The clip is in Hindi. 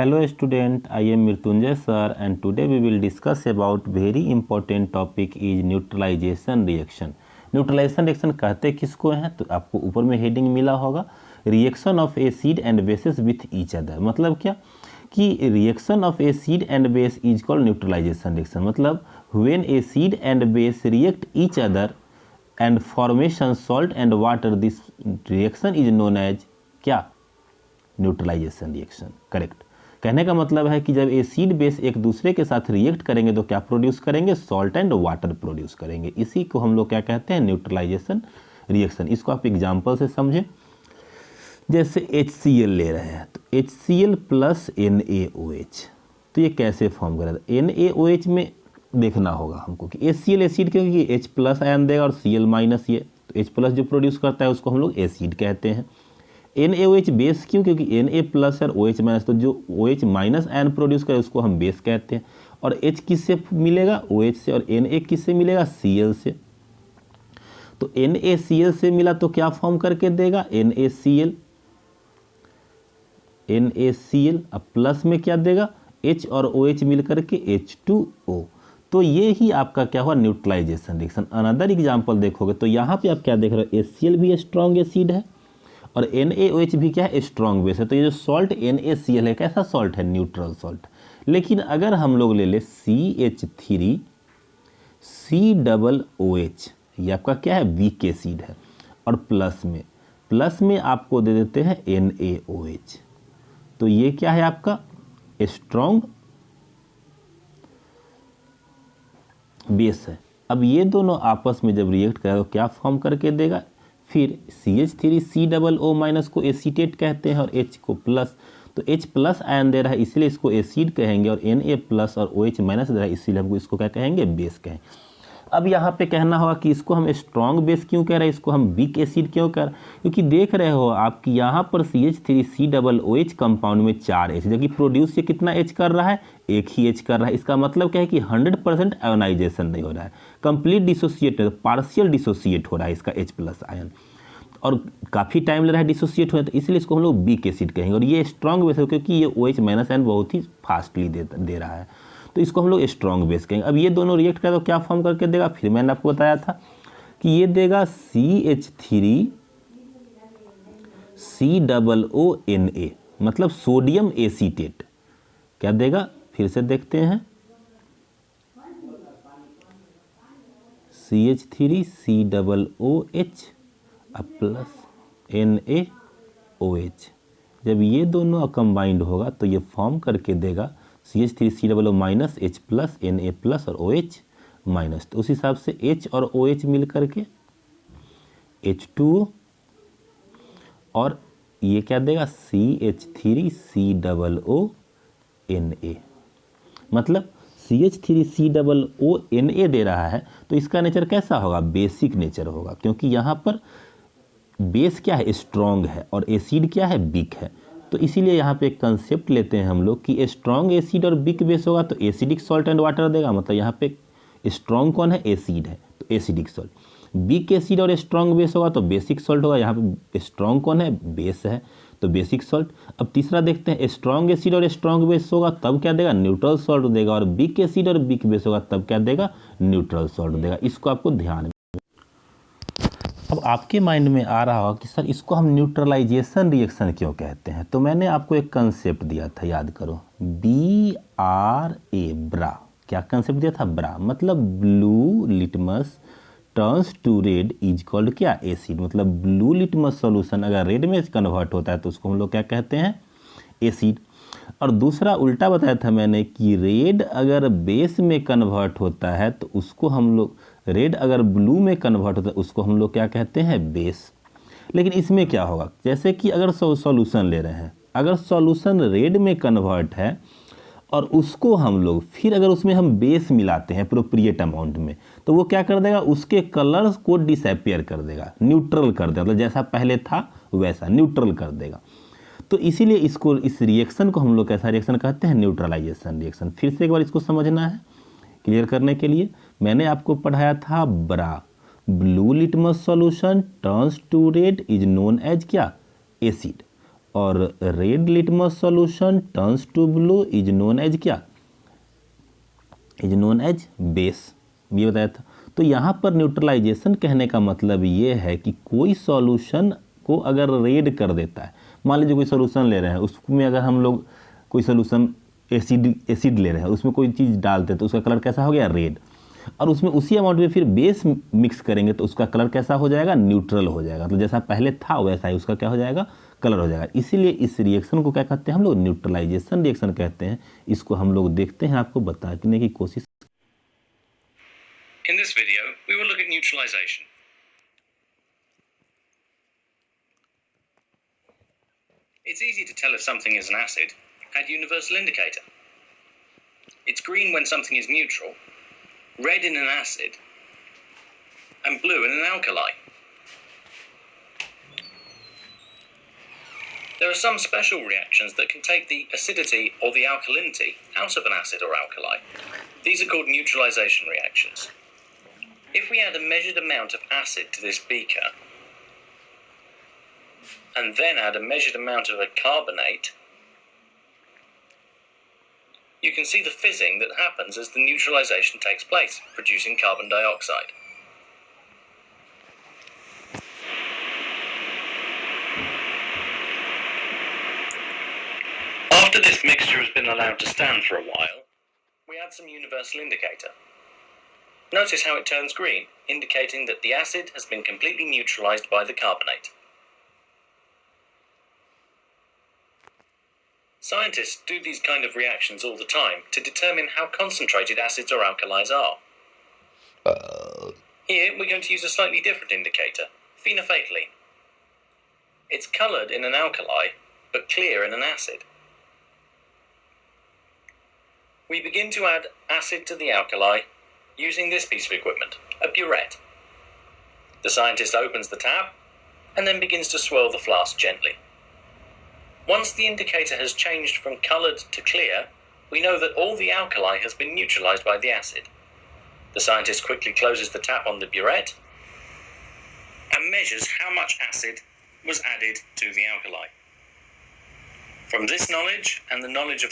Hello student, I am Mrityunjay sir and today we will discuss about very important topic is neutralization reaction. Neutralisation reaction कहते किसको हैं तो आपको ऊपर में हेडिंग मिला होगा reaction of acid and basis with each other. मतलब क्या कि reaction of acid and base is called neutralisation reaction. मतलब when acid and base react each other and formation salt and water, this reaction is known as क्या? Neutralisation reaction. करेक्ट। कहने का मतलब है कि जब एसिड बेस एक दूसरे के साथ रिएक्ट करेंगे तो क्या प्रोड्यूस करेंगे? सॉल्ट एंड वाटर प्रोड्यूस करेंगे। इसी को हम लोग क्या कहते हैं? Neutralisation reaction. इसको आप एग्जांपल से समझें। जैसे HCl ले रहे हैं तो HCl प्लस NaOH, तो ये कैसे फॉर्म करेगा? NaOH में देखना होगा हमको कि HCl एसिड क्योंकि H प्लस आयन देगा और Cl माइनस, ये तो H प्लस जो प्रोड्यूस करता है उसको हम लोग एसिड कहते हैं। NaOH बेस क्यों? क्योंकि Na प्लस और OH माइनस, तो जो OH माइनस आयन प्रोड्यूस करे उसको हम बेस कहते हैं। और H किससे मिलेगा? OH से। और Na किससे मिलेगा? Cl से। तो NaCl से मिला तो क्या फॉर्म करके देगा? NaCl। अब प्लस में क्या देगा? H और OH मिल करके H2O। तो ये ही आपका क्या हुआ? Neutralisation reaction. अनदर एग्जाम्पल देखोगे तो यहाँ पे आप क्या देख रहे हो? HCl भी स्ट्रॉन्ग एसिड है और NaOH भी क्या है? स्ट्रॉन्ग बेस है। तो ये जो सॉल्ट NaCl है कैसा सॉल्ट है? Neutral salt. लेकिन अगर हम लोग ले ले CH3COOH, ये आपका क्या है? वीक एसिड है। और प्लस में आपको दे देते हैं NaOH, तो ये क्या है? आपका स्ट्रॉन्ग बेस है। अब ये दोनों आपस में जब रिएक्ट करेगा तो क्या फॉर्म करके देगा? फिर CH3COO माइनस को एसीटेट कहते हैं और H को प्लस, तो H प्लस आयन दे रहा है इसलिए इसको एसिड कहेंगे, और Na प्लस और OH माइनस दे रहा है इसीलिए हमको इसको क्या कहेंगे? बेस कहेंगे। अब यहाँ पे कहना होगा कि इसको हम स्ट्रॉन्ग बेस क्यों कह रहे हैं, इसको हम वीक एसिड क्यों कह रहे हैं? क्योंकि देख रहे हो आप कि यहाँ पर CH3COOH कंपाउंड में 4 H, जबकि प्रोड्यूस ये कितना H कर रहा है? एक ही H कर रहा है। इसका मतलब क्या है कि 100% आयोनाइजेशन नहीं हो रहा है, कंप्लीट डिसोसिएट, पार्शियल डिसोसिएट हो रहा है इसका H प्लस आयन, और काफ़ी टाइम ले रहा है डिसोसिएट होने, तो इसलिए इसको हम लोग वीक एसिड कहेंगे। और ये स्ट्रॉन्ग बेस है क्योंकि ये OH माइनस आयन बहुत ही फास्टली दे रहा है, तो इसको हम लोग स्ट्रॉन्ग बेस कहेंगे। अब ये दोनों रिएक्ट करें तो क्या फॉर्म करके देगा? फिर मैंने आपको बताया था कि ये देगा CH3COONA, मतलब सोडियम एसीटेट। क्या देगा? फिर से देखते हैं। CH3COOH प्लस NaOH, जब ये दोनों कंबाइंड होगा तो ये फॉर्म करके देगा CH3COO minus H plus Na plus और OH माइनस। तो उस हिसाब से H और OH मिल करके H2O, और ये क्या देगा? CH3COONA। मतलब CH3COONA दे रहा है तो इसका नेचर कैसा होगा? बेसिक नेचर होगा, क्योंकि यहाँ पर बेस क्या है? स्ट्रॉन्ग है, और एसिड क्या है? वीक है। तो इसीलिए यहाँ पे एक कंसेप्ट लेते हैं हम लोग कि स्ट्रॉन्ग एसिड और वीक बेस होगा तो एसिडिक सॉल्ट एंड वाटर देगा। मतलब यहाँ पे स्ट्रॉन्ग कौन है? एसिड है, तो एसिडिक सॉल्ट। वीक एसिड और स्ट्रॉन्ग बेस होगा तो बेसिक सॉल्ट होगा। यहाँ पे स्ट्रॉन्ग कौन है? बेस है, तो बेसिक सॉल्ट। अब तीसरा देखते हैं, स्ट्रॉन्ग एसिड और स्ट्रॉन्ग बेस होगा तब क्या देगा? न्यूट्रल सॉल्ट देगा। और वीक एसिड और वीक बेस होगा तब क्या देगा? न्यूट्रल सॉल्ट देगा। इसको आपको ध्यान में। अब आपके माइंड में आ रहा होगा कि सर इसको हम न्यूट्रलाइजेशन रिएक्शन क्यों कहते हैं? तो मैंने आपको एक कंसेप्ट दिया था, याद करो, BRA, ब्रा। क्या कंसेप्ट दिया था? ब्रा। मतलब blue litmus turns to red is called क्या? एसिड। मतलब ब्लू लिटमस सॉल्यूशन अगर रेड में कन्वर्ट होता है तो उसको हम लोग क्या कहते हैं? एसिड। और दूसरा उल्टा बताया था मैंने कि रेड अगर बेस में कन्वर्ट होता है तो उसको हम लोग, रेड अगर ब्लू में कन्वर्ट होता है उसको हम लोग क्या कहते हैं? बेस। लेकिन इसमें क्या होगा? जैसे कि अगर सॉल्यूशन ले रहे हैं, अगर सॉल्यूशन रेड में कन्वर्ट है और उसको हम लोग फिर अगर उसमें हम बेस मिलाते हैं अप्रोप्रिएट अमाउंट में, तो वो क्या कर देगा? उसके कलर्स को डिसअपियर कर देगा, न्यूट्रल कर देगा। मतलब जैसा पहले था वैसा न्यूट्रल कर देगा। तो इसीलिए इसको, इस रिएक्शन को हम लोग कैसा रिएक्शन कहते हैं? Neutralisation reaction. फिर से एक बार इसको समझना है क्लियर करने के लिए। मैंने आपको पढ़ाया था ब्रा, blue litmus solution turns to red is known as क्या? एसिड। और red litmus solution turns to blue is known as क्या, इज नोन एज बेस, ये बताया था। तो यहाँ पर न्यूट्रलाइजेशन कहने का मतलब ये है कि कोई सॉल्यूशन को अगर रेड कर देता है, मान लीजिए कोई सॉल्यूशन ले रहे हैं, उसमें अगर हम लोग कोई सॉल्यूशन एसिड ले रहे हैं, उसमें कोई चीज़ डालते हैं तो उसका कलर कैसा हो गया, रेड, और उसमें उसी अमाउंट में फिर बेस मिक्स करेंगे तो उसका कलर कैसा हो जाएगा, न्यूट्रल हो जाएगा। तो जैसा पहले था वैसा ही उसका क्या हो जाएगा, कलर हो जाएगा। इसीलिए इस रिएक्शन को क्या कहते हैं हम लोग, न्यूट्रलाइजेशन रिएक्शन कहते हैं। इसको हम लोग देखते हैं, आपको बताने की कोशिश। In this video, we will look at neutralization. It's easy to tell if something is an acid. Add universal indicator. It's green when something is neutral, red in an acid, and blue in an alkali. There are some special reactions that can take the acidity or the alkalinity out of an acid or alkali. These are called neutralization reactions. If we add a measured amount of acid to this beaker, and then add a measured amount of a carbonate, you can see the fizzing that happens as the neutralization takes place, producing carbon dioxide. After this mixture has been allowed to stand for a while, we add some universal indicator. Notice how it turns green, indicating that the acid has been completely neutralized by the carbonate. Scientists do these kind of reactions all the time to determine how concentrated acids or alkalis are. Here we're going to use a slightly different indicator, phenolphthalein. It's coloured in an alkali, but clear in an acid. We begin to add acid to the alkali using this piece of equipment, a burette. The scientist opens the tap and then begins to swirl the flask gently. Once the indicator has changed from coloured to clear, we know that all the alkali has been neutralized by the acid. The scientist quickly closes the tap on the burette and measures how much acid was added to the alkali. From this knowledge and the knowledge of